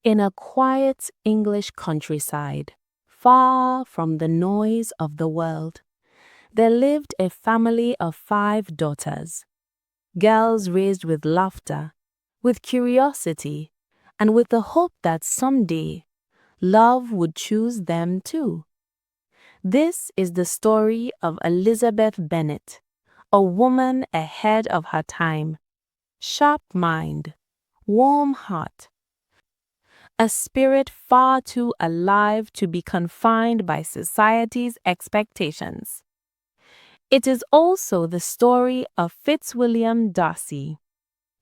In a quiet English countryside, far from the noise of the world, there lived a family of 5 daughters, girls raised with laughter, with curiosity, and with the hope that someday love would choose them too. This is the story of Elizabeth Bennet, a woman ahead of her time, sharp mind, warm heart, a spirit far too alive to be confined by society's expectations. It is also the story of Fitzwilliam Darcy,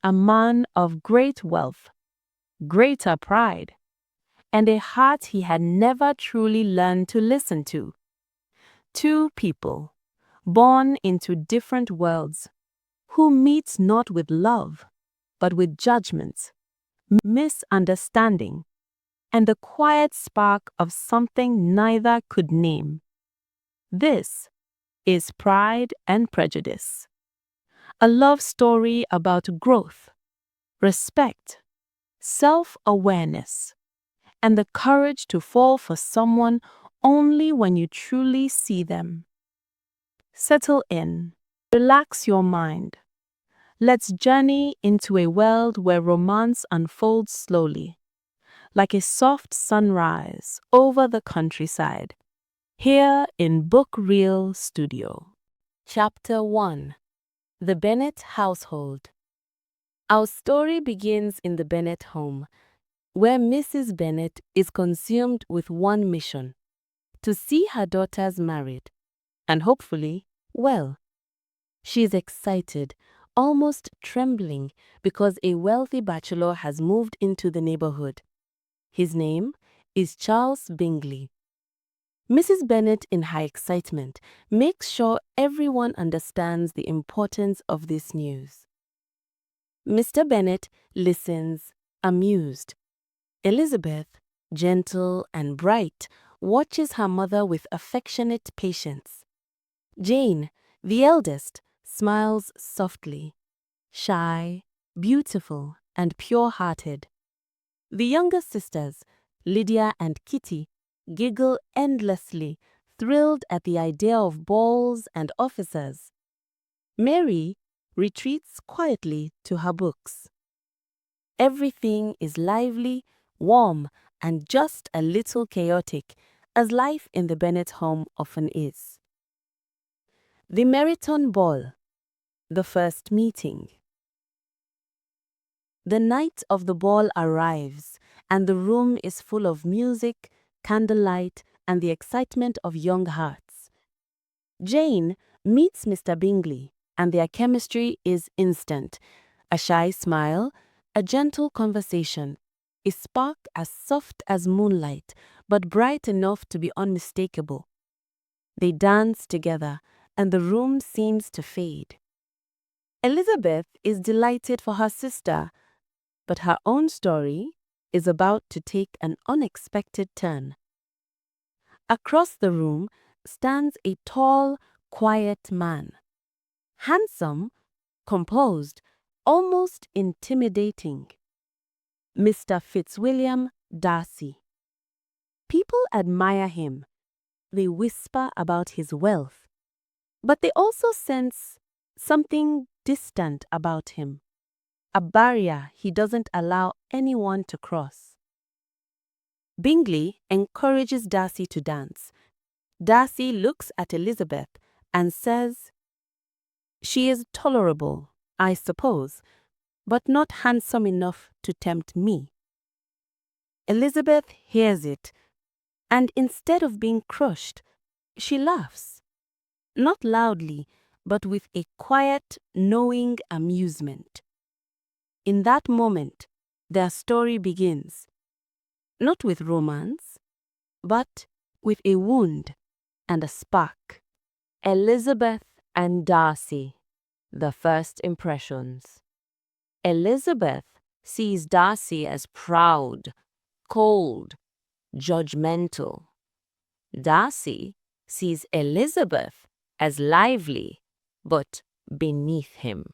a man of great wealth, greater pride, and a heart he had never truly learned to listen to. 2 people, born into different worlds, who meet not with love, but with judgment, misunderstanding, and the quiet spark of something neither could name. This is Pride and Prejudice, a love story about growth, respect, self-awareness, and the courage to fall for someone only when you truly see them. Settle in, relax your mind. Let's journey into a world where romance unfolds slowly, like a soft sunrise over the countryside, here in Book Reel Studio. Chapter 1: The Bennet Household. Our story begins in the Bennet home, where Mrs. Bennet is consumed with one mission: to see her daughters married, and hopefully, well. She is excited, almost trembling, because a wealthy bachelor has moved into the neighborhood. His name is Charles Bingley. Mrs. Bennet, in her excitement, makes sure everyone understands the importance of this news. Mr. Bennet listens, amused. Elizabeth, gentle and bright, watches her mother with affectionate patience. Jane, the eldest, smiles softly, shy, beautiful, and pure-hearted. The younger sisters, Lydia and Kitty, giggle endlessly, thrilled at the idea of balls and officers. Mary retreats quietly to her books. Everything is lively, warm, and just a little chaotic, as life in the Bennet home often is. The Meryton Ball. The first meeting. The night of the ball arrives, and the room is full of music, candlelight, and the excitement of young hearts. Jane meets Mr. Bingley, and their chemistry is instant. A shy smile, a gentle conversation, a spark as soft as moonlight, but bright enough to be unmistakable. They dance together, and the room seems to fade. Elizabeth is delighted for her sister, but her own story is about to take an unexpected turn. Across the room stands a tall, quiet man. Handsome, composed, almost intimidating. Mr. Fitzwilliam Darcy. People admire him. They whisper about his wealth, but they also sense something distant about him, a barrier he doesn't allow anyone to cross. Bingley encourages Darcy to dance. Darcy looks at Elizabeth and says, "She is tolerable, I suppose, but not handsome enough to tempt me." Elizabeth hears it, and instead of being crushed, she laughs. Not loudly, but with a quiet, knowing amusement. In that moment, their story begins, not with romance, but with a wound and a spark. Elizabeth and Darcy, the first impressions. Elizabeth sees Darcy as proud, cold, judgmental. Darcy sees Elizabeth as lively, but beneath him.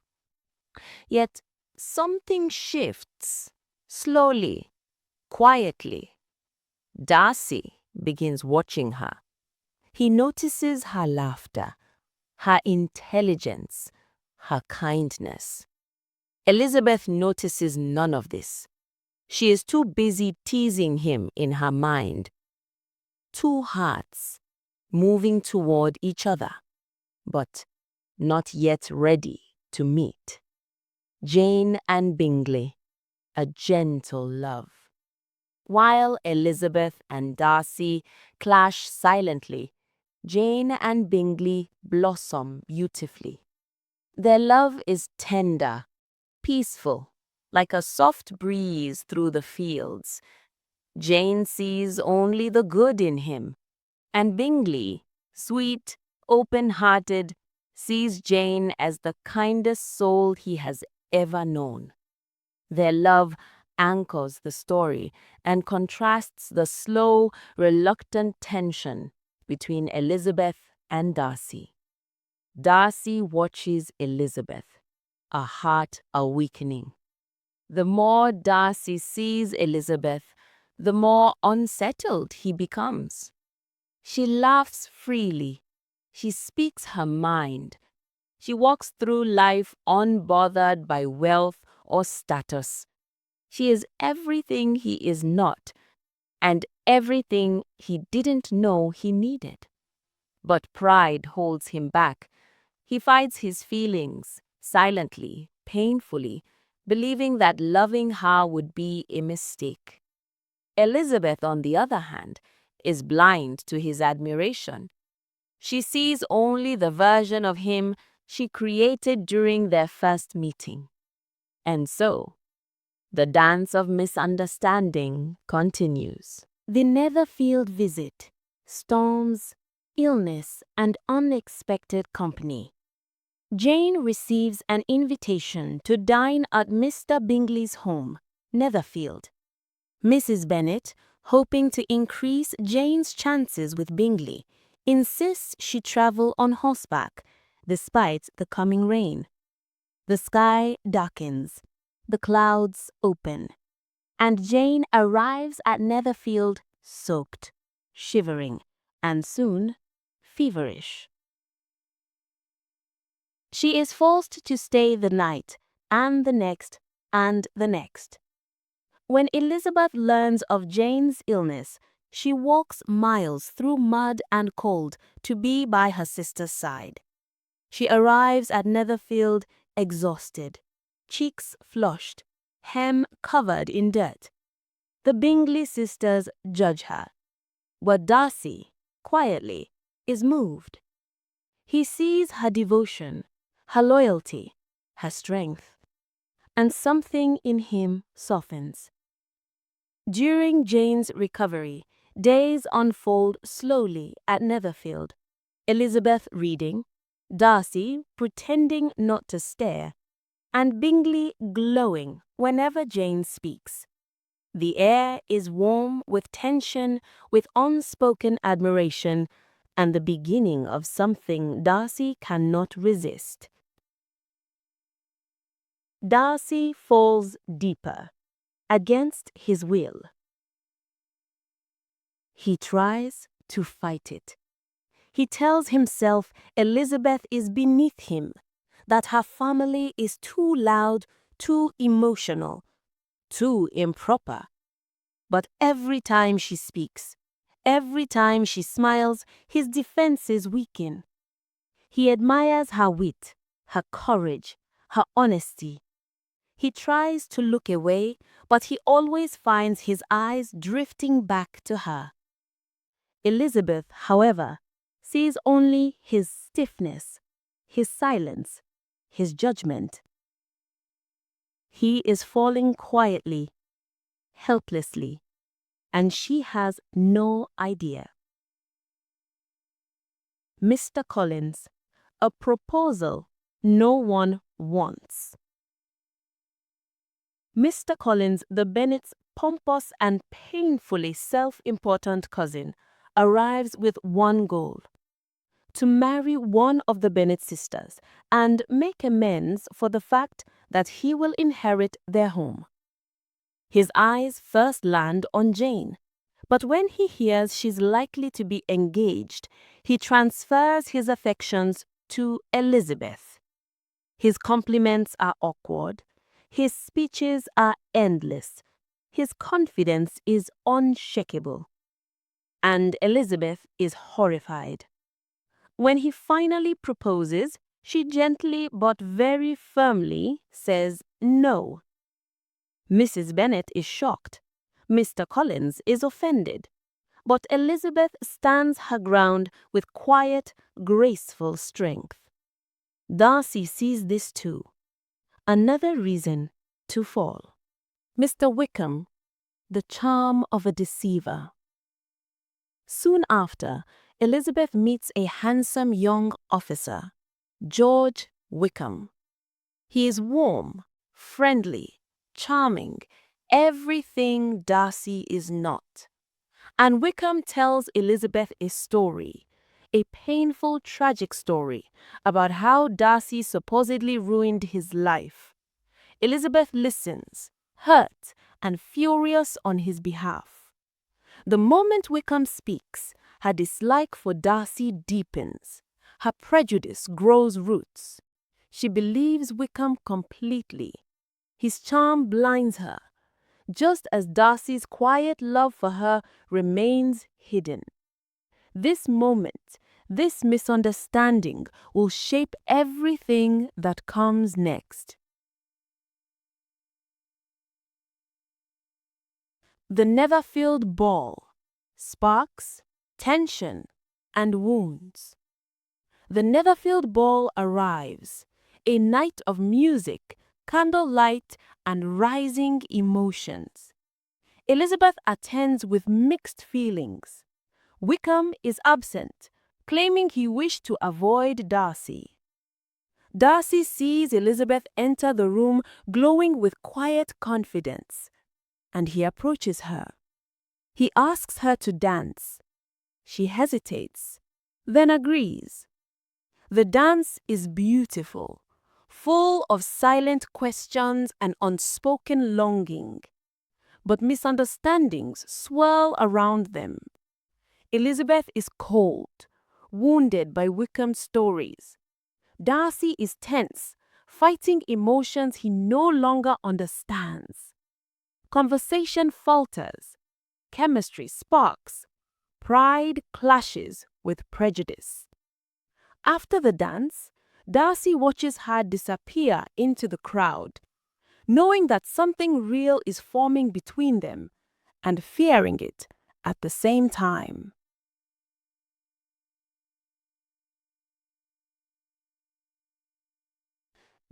Yet something shifts, slowly, Quietly, Darcy begins watching her. He notices her laughter, her intelligence, her kindness. Elizabeth notices none of this. She is too busy teasing him in her mind. Two hearts moving toward each other, but not yet ready to meet. Jane and Bingley, a gentle love. While Elizabeth and Darcy clash silently, Jane and Bingley blossom beautifully. Their love is tender, peaceful, like a soft breeze through the fields. Jane sees only the good in him, and Bingley, sweet, open-hearted, sees Jane as the kindest soul he has ever known. Their love anchors the story and contrasts the slow, reluctant tension between Elizabeth and Darcy. Darcy watches Elizabeth, a heart awakening. The more Darcy sees Elizabeth, the more unsettled he becomes. She laughs freely. She speaks her mind. She walks through life unbothered by wealth or status. She is everything he is not, and everything he didn't know he needed. But pride holds him back. He fights his feelings, silently, painfully, believing that loving her would be a mistake. Elizabeth, on the other hand, is blind to his admiration. She sees only the version of him she created during their first meeting. And so, the dance of misunderstanding continues. The Netherfield visit, storms, illness, and unexpected company. Jane receives an invitation to dine at Mr. Bingley's home, Netherfield. Mrs. Bennet, hoping to increase Jane's chances with Bingley, insists she travel on horseback, despite the coming rain. The sky darkens, the clouds open, and Jane arrives at Netherfield soaked, shivering, and soon feverish. She is forced to stay the night, and the next, and the next. When Elizabeth learns of Jane's illness, she walks miles through mud and cold to be by her sister's side. She arrives at Netherfield exhausted, cheeks flushed, hem covered in dirt. The Bingley sisters judge her, but Darcy, quietly, is moved. He sees her devotion, her loyalty, her strength, and something in him softens. During Jane's recovery, days unfold slowly at Netherfield. Elizabeth reading, Darcy pretending not to stare, and Bingley glowing whenever Jane speaks. The air is warm with tension, with unspoken admiration, and the beginning of something Darcy cannot resist. Darcy falls deeper, against his will. He tries to fight it. He tells himself Elizabeth is beneath him, that her family is too loud, too emotional, too improper. But every time she speaks, every time she smiles, his defenses weaken. He admires her wit, her courage, her honesty. He tries to look away, but he always finds his eyes drifting back to her. Elizabeth, however, sees only his stiffness, his silence, his judgment. He is falling quietly, helplessly, and she has no idea. Mr. Collins, a proposal no one wants. Mr. Collins, the Bennets' pompous and painfully self-important cousin, arrives with one goal: to marry one of the Bennet sisters and make amends for the fact that he will inherit their home. His eyes first land on Jane, but when he hears she's likely to be engaged, he transfers his affections to Elizabeth. His compliments are awkward, his speeches are endless, his confidence is unshakable. And Elizabeth is horrified. When he finally proposes, she gently but very firmly says no. Mrs. Bennet is shocked. Mr. Collins is offended. But Elizabeth stands her ground with quiet, graceful strength. Darcy sees this too. Another reason to fall. Mr. Wickham, the charm of a deceiver. Soon after, Elizabeth meets a handsome young officer, George Wickham. He is warm, friendly, charming, everything Darcy is not. And Wickham tells Elizabeth a story, a painful, tragic story about how Darcy supposedly ruined his life. Elizabeth listens, hurt and furious on his behalf. The moment Wickham speaks, her dislike for Darcy deepens. Her prejudice grows roots. She believes Wickham completely. His charm blinds her, just as Darcy's quiet love for her remains hidden. This moment, this misunderstanding will shape everything that comes next. The Netherfield Ball. Sparks, tension, and wounds. The Netherfield Ball arrives, a night of music, candlelight, and rising emotions. Elizabeth attends with mixed feelings. Wickham is absent, claiming he wished to avoid Darcy. Darcy sees Elizabeth enter the room glowing with quiet confidence, and he approaches her. He asks her to dance. She hesitates, then agrees. The dance is beautiful, full of silent questions and unspoken longing. But misunderstandings swirl around them. Elizabeth is cold, wounded by Wickham's stories. Darcy is tense, fighting emotions he no longer understands. Conversation falters. Chemistry sparks. Pride clashes with prejudice. After the dance, Darcy watches her disappear into the crowd, knowing that something real is forming between them and fearing it at the same time.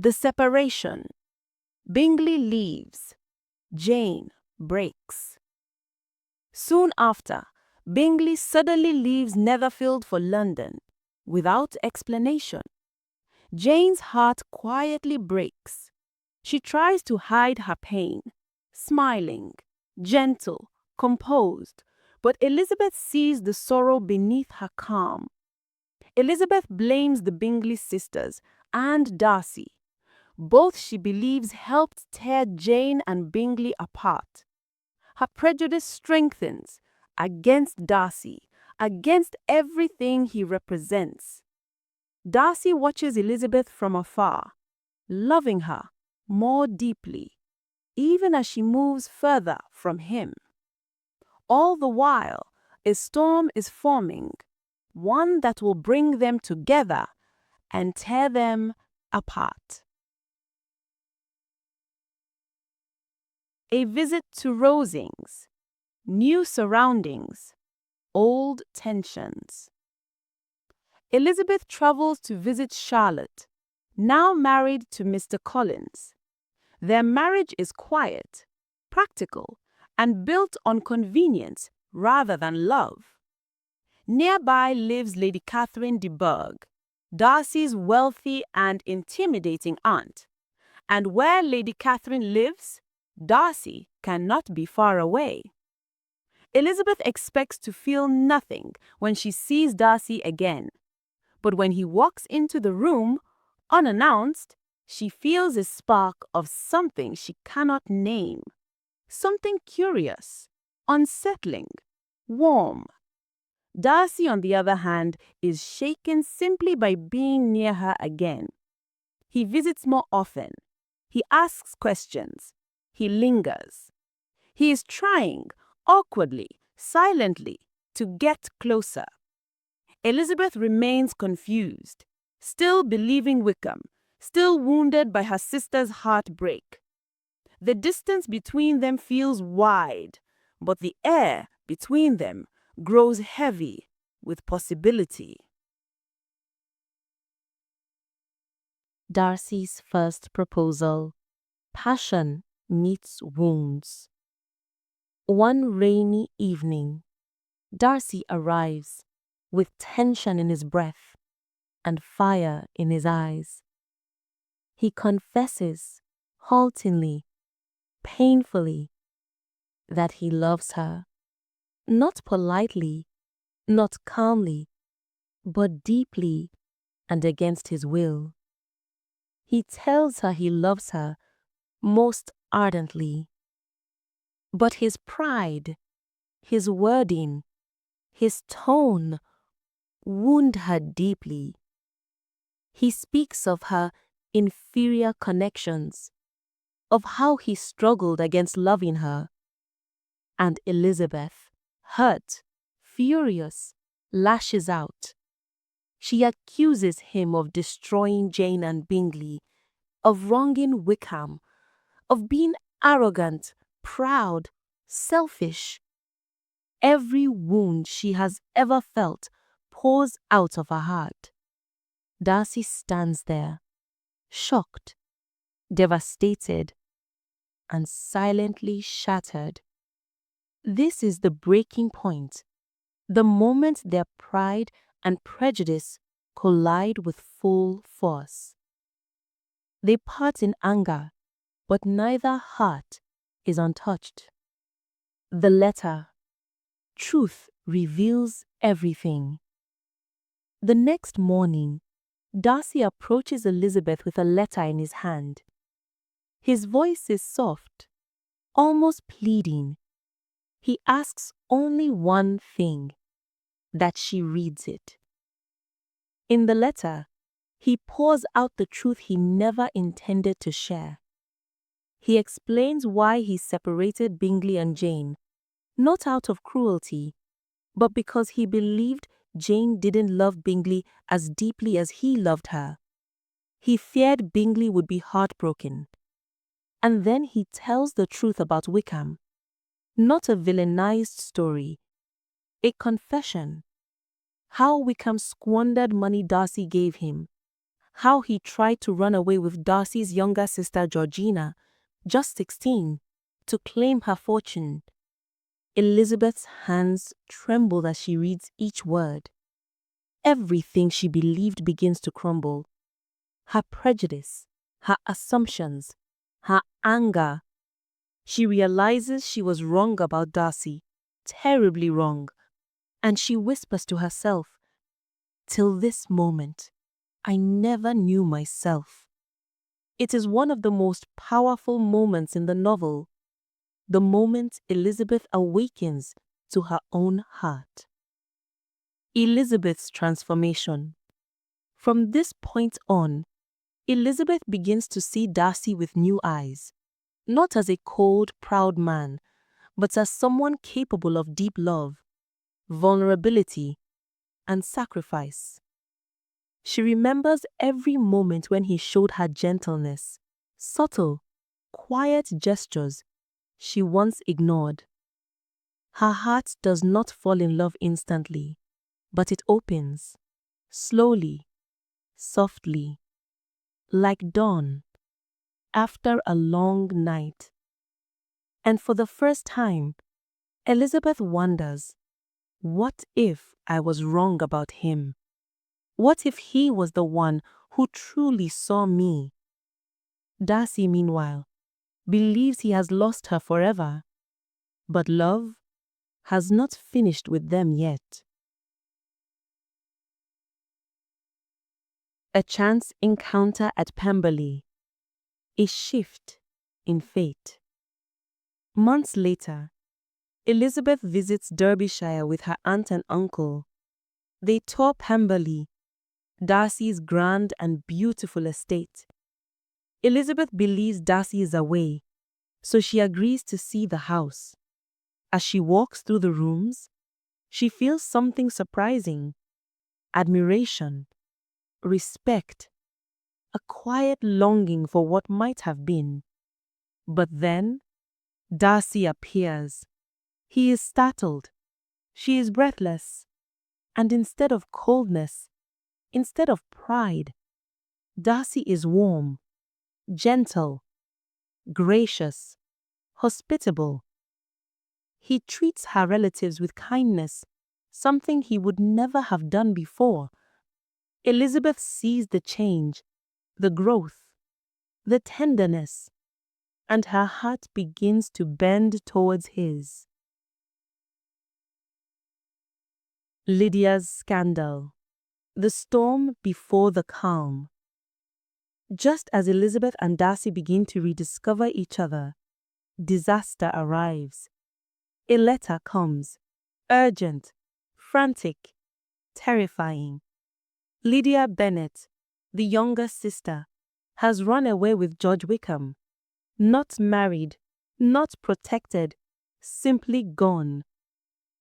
The separation. Bingley leaves. Jane breaks. Soon after, Bingley suddenly leaves Netherfield for London, without explanation. Jane's heart quietly breaks. She tries to hide her pain, smiling, gentle, composed, but Elizabeth sees the sorrow beneath her calm. Elizabeth blames the Bingley sisters and Darcy. Both she believes helped tear Jane and Bingley apart. Her prejudice strengthens against Darcy, against everything he represents. Darcy watches Elizabeth from afar, loving her more deeply, even as she moves further from him. All the while, a storm is forming, one that will bring them together and tear them apart. A visit to Rosings. New surroundings. Old tensions. Elizabeth travels to visit Charlotte, now married to Mr. Collins. Their marriage is quiet, practical, and built on convenience rather than love. Nearby lives Lady Catherine de Bourgh, Darcy's wealthy and intimidating aunt. And where Lady Catherine lives, Darcy cannot be far away. Elizabeth expects to feel nothing when she sees Darcy again. But when he walks into the room, unannounced, she feels a spark of something she cannot name. Something curious, unsettling, warm. Darcy, on the other hand, is shaken simply by being near her again. He visits more often. He asks questions. He lingers. He is trying, awkwardly, silently, to get closer. Elizabeth remains confused, still believing Wickham, still wounded by her sister's heartbreak. The distance between them feels wide, but the air between them grows heavy with possibility. Darcy's first proposal. Passion meets wounds. One rainy evening, Darcy arrives with tension in his breath and fire in his eyes. He confesses, haltingly, painfully, that he loves her. Not politely, not calmly, but deeply and against his will. He tells her he loves her most ardently. But his pride, his wording, his tone wound her deeply. He speaks of her inferior connections, of how he struggled against loving her. And Elizabeth, hurt, furious, lashes out. She accuses him of destroying Jane and Bingley, of wronging Wickham, of being arrogant, proud, selfish. Every wound she has ever felt pours out of her heart. Darcy stands there, shocked, devastated, and silently shattered. This is the breaking point, the moment their pride and prejudice collide with full force. They part in anger, but neither heart is untouched. The letter. Truth reveals everything. The next morning, Darcy approaches Elizabeth with a letter in his hand. His voice is soft, almost pleading. He asks only one thing, that she reads it. In the letter, he pours out the truth he never intended to share. He explains why he separated Bingley and Jane, not out of cruelty, but because he believed Jane didn't love Bingley as deeply as he loved her. He feared Bingley would be heartbroken. And then he tells the truth about Wickham. Not a villainized story, a confession. How Wickham squandered money Darcy gave him. How he tried to run away with Darcy's younger sister Georgina, just 16, to claim her fortune. Elizabeth's hands tremble as she reads each word. Everything she believed begins to crumble. Her prejudice, her assumptions, her anger. She realizes she was wrong about Darcy, terribly wrong, and she whispers to herself, "Till this moment, I never knew myself." It is one of the most powerful moments in the novel, the moment Elizabeth awakens to her own heart. Elizabeth's transformation. From this point on, Elizabeth begins to see Darcy with new eyes, not as a cold, proud man, but as someone capable of deep love, vulnerability, and sacrifice. She remembers every moment when he showed her gentleness, subtle, quiet gestures she once ignored. Her heart does not fall in love instantly, but it opens, slowly, softly, like dawn, after a long night. And for the first time, Elizabeth wonders, what if I was wrong about him? What if he was the one who truly saw me? Darcy, meanwhile, believes he has lost her forever, but love has not finished with them yet. A chance encounter at Pemberley. A shift in fate. Months later, Elizabeth visits Derbyshire with her aunt and uncle. They tour Pemberley, Darcy's grand and beautiful estate. Elizabeth believes Darcy is away, so she agrees to see the house. As she walks through the rooms, she feels something surprising: admiration, respect, a quiet longing for what might have been. But then, Darcy appears. He is startled. She is breathless. And instead of coldness, instead of pride, Darcy is warm, gentle, gracious, hospitable. He treats her relatives with kindness, something he would never have done before. Elizabeth sees the change, the growth, the tenderness, and her heart begins to bend towards his. Lydia's scandal. The storm before the calm. Just as Elizabeth and Darcy begin to rediscover each other, disaster arrives. A letter comes, urgent, frantic, terrifying. Lydia Bennet, the younger sister, has run away with George Wickham. Not married, not protected, simply gone.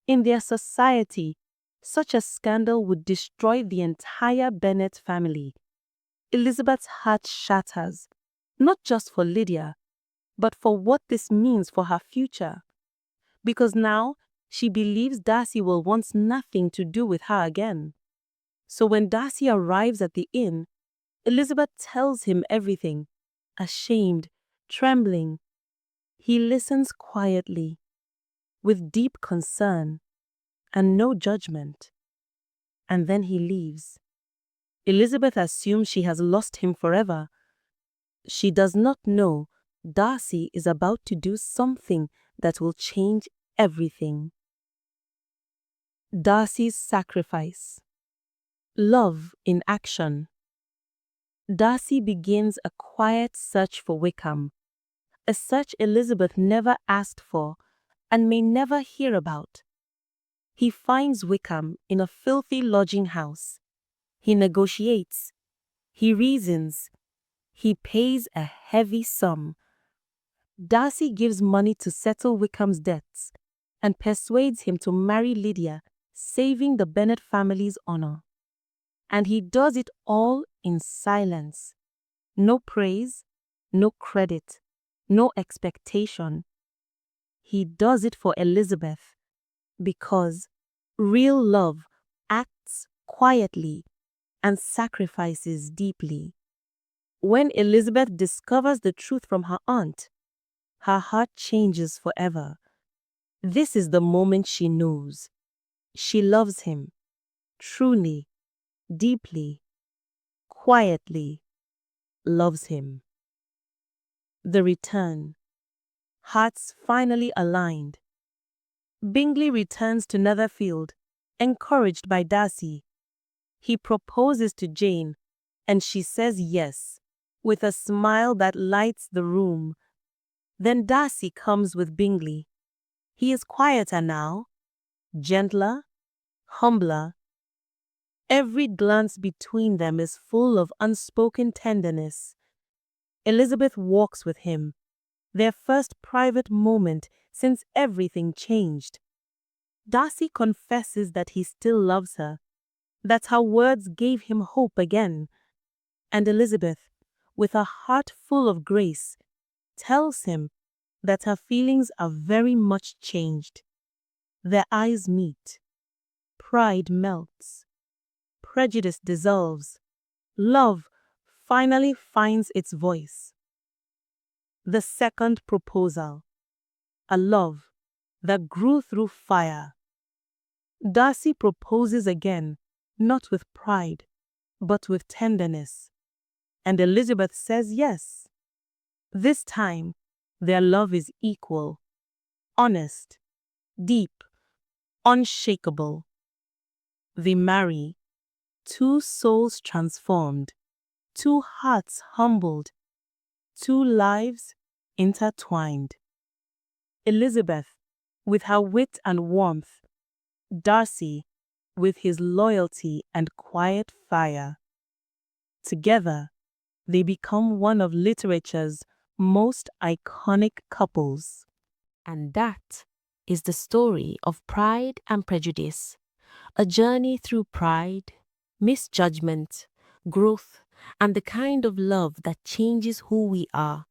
In their society, such a scandal would destroy the entire Bennet family. Elizabeth's heart shatters, not just for Lydia, but for what this means for her future. Because now, she believes Darcy will want nothing to do with her again. So when Darcy arrives at the inn, Elizabeth tells him everything, ashamed, trembling. He listens quietly, with deep concern and no judgment. And then he leaves. Elizabeth assumes she has lost him forever. She does not know Darcy is about to do something that will change everything. Darcy's sacrifice. Love in action. Darcy begins a quiet search for Wickham, a search Elizabeth never asked for and may never hear about. He finds Wickham in a filthy lodging house. He negotiates. He reasons. He pays a heavy sum. Darcy gives money to settle Wickham's debts and persuades him to marry Lydia, saving the Bennet family's honor. And he does it all in silence. No praise, no credit, no expectation. He does it for Elizabeth because real love acts quietly and sacrifices deeply. When Elizabeth discovers the truth from her aunt, her heart changes forever. This is the moment she knows. She loves him, truly, deeply, quietly loves him. The return. Hearts finally aligned. Bingley returns to Netherfield, encouraged by Darcy. He proposes to Jane, and she says yes, with a smile that lights the room. Then Darcy comes with Bingley. He is quieter now, gentler, humbler. Every glance between them is full of unspoken tenderness. Elizabeth walks with him, their first private moment since everything changed. Darcy confesses that he still loves her, that her words gave him hope again. And Elizabeth, with a heart full of grace, tells him that her feelings are very much changed. Their eyes meet. Pride melts. Prejudice dissolves. Love finally finds its voice. The second proposal. A love that grew through fire. Darcy proposes again, not with pride, but with tenderness. And Elizabeth says yes. This time, their love is equal, honest, deep, unshakable. They marry, two souls transformed, two hearts humbled, two lives intertwined. Elizabeth, with her wit and warmth, Darcy, with his loyalty and quiet fire. Together, they become one of literature's most iconic couples. And that is the story of Pride and Prejudice, a journey through pride, misjudgment, growth, and the kind of love that changes who we are.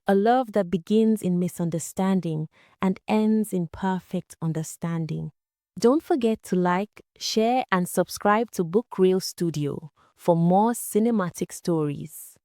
A love that begins in misunderstanding and ends in perfect understanding. Don't forget to like, share, and subscribe to Book Reel Studio for more cinematic stories.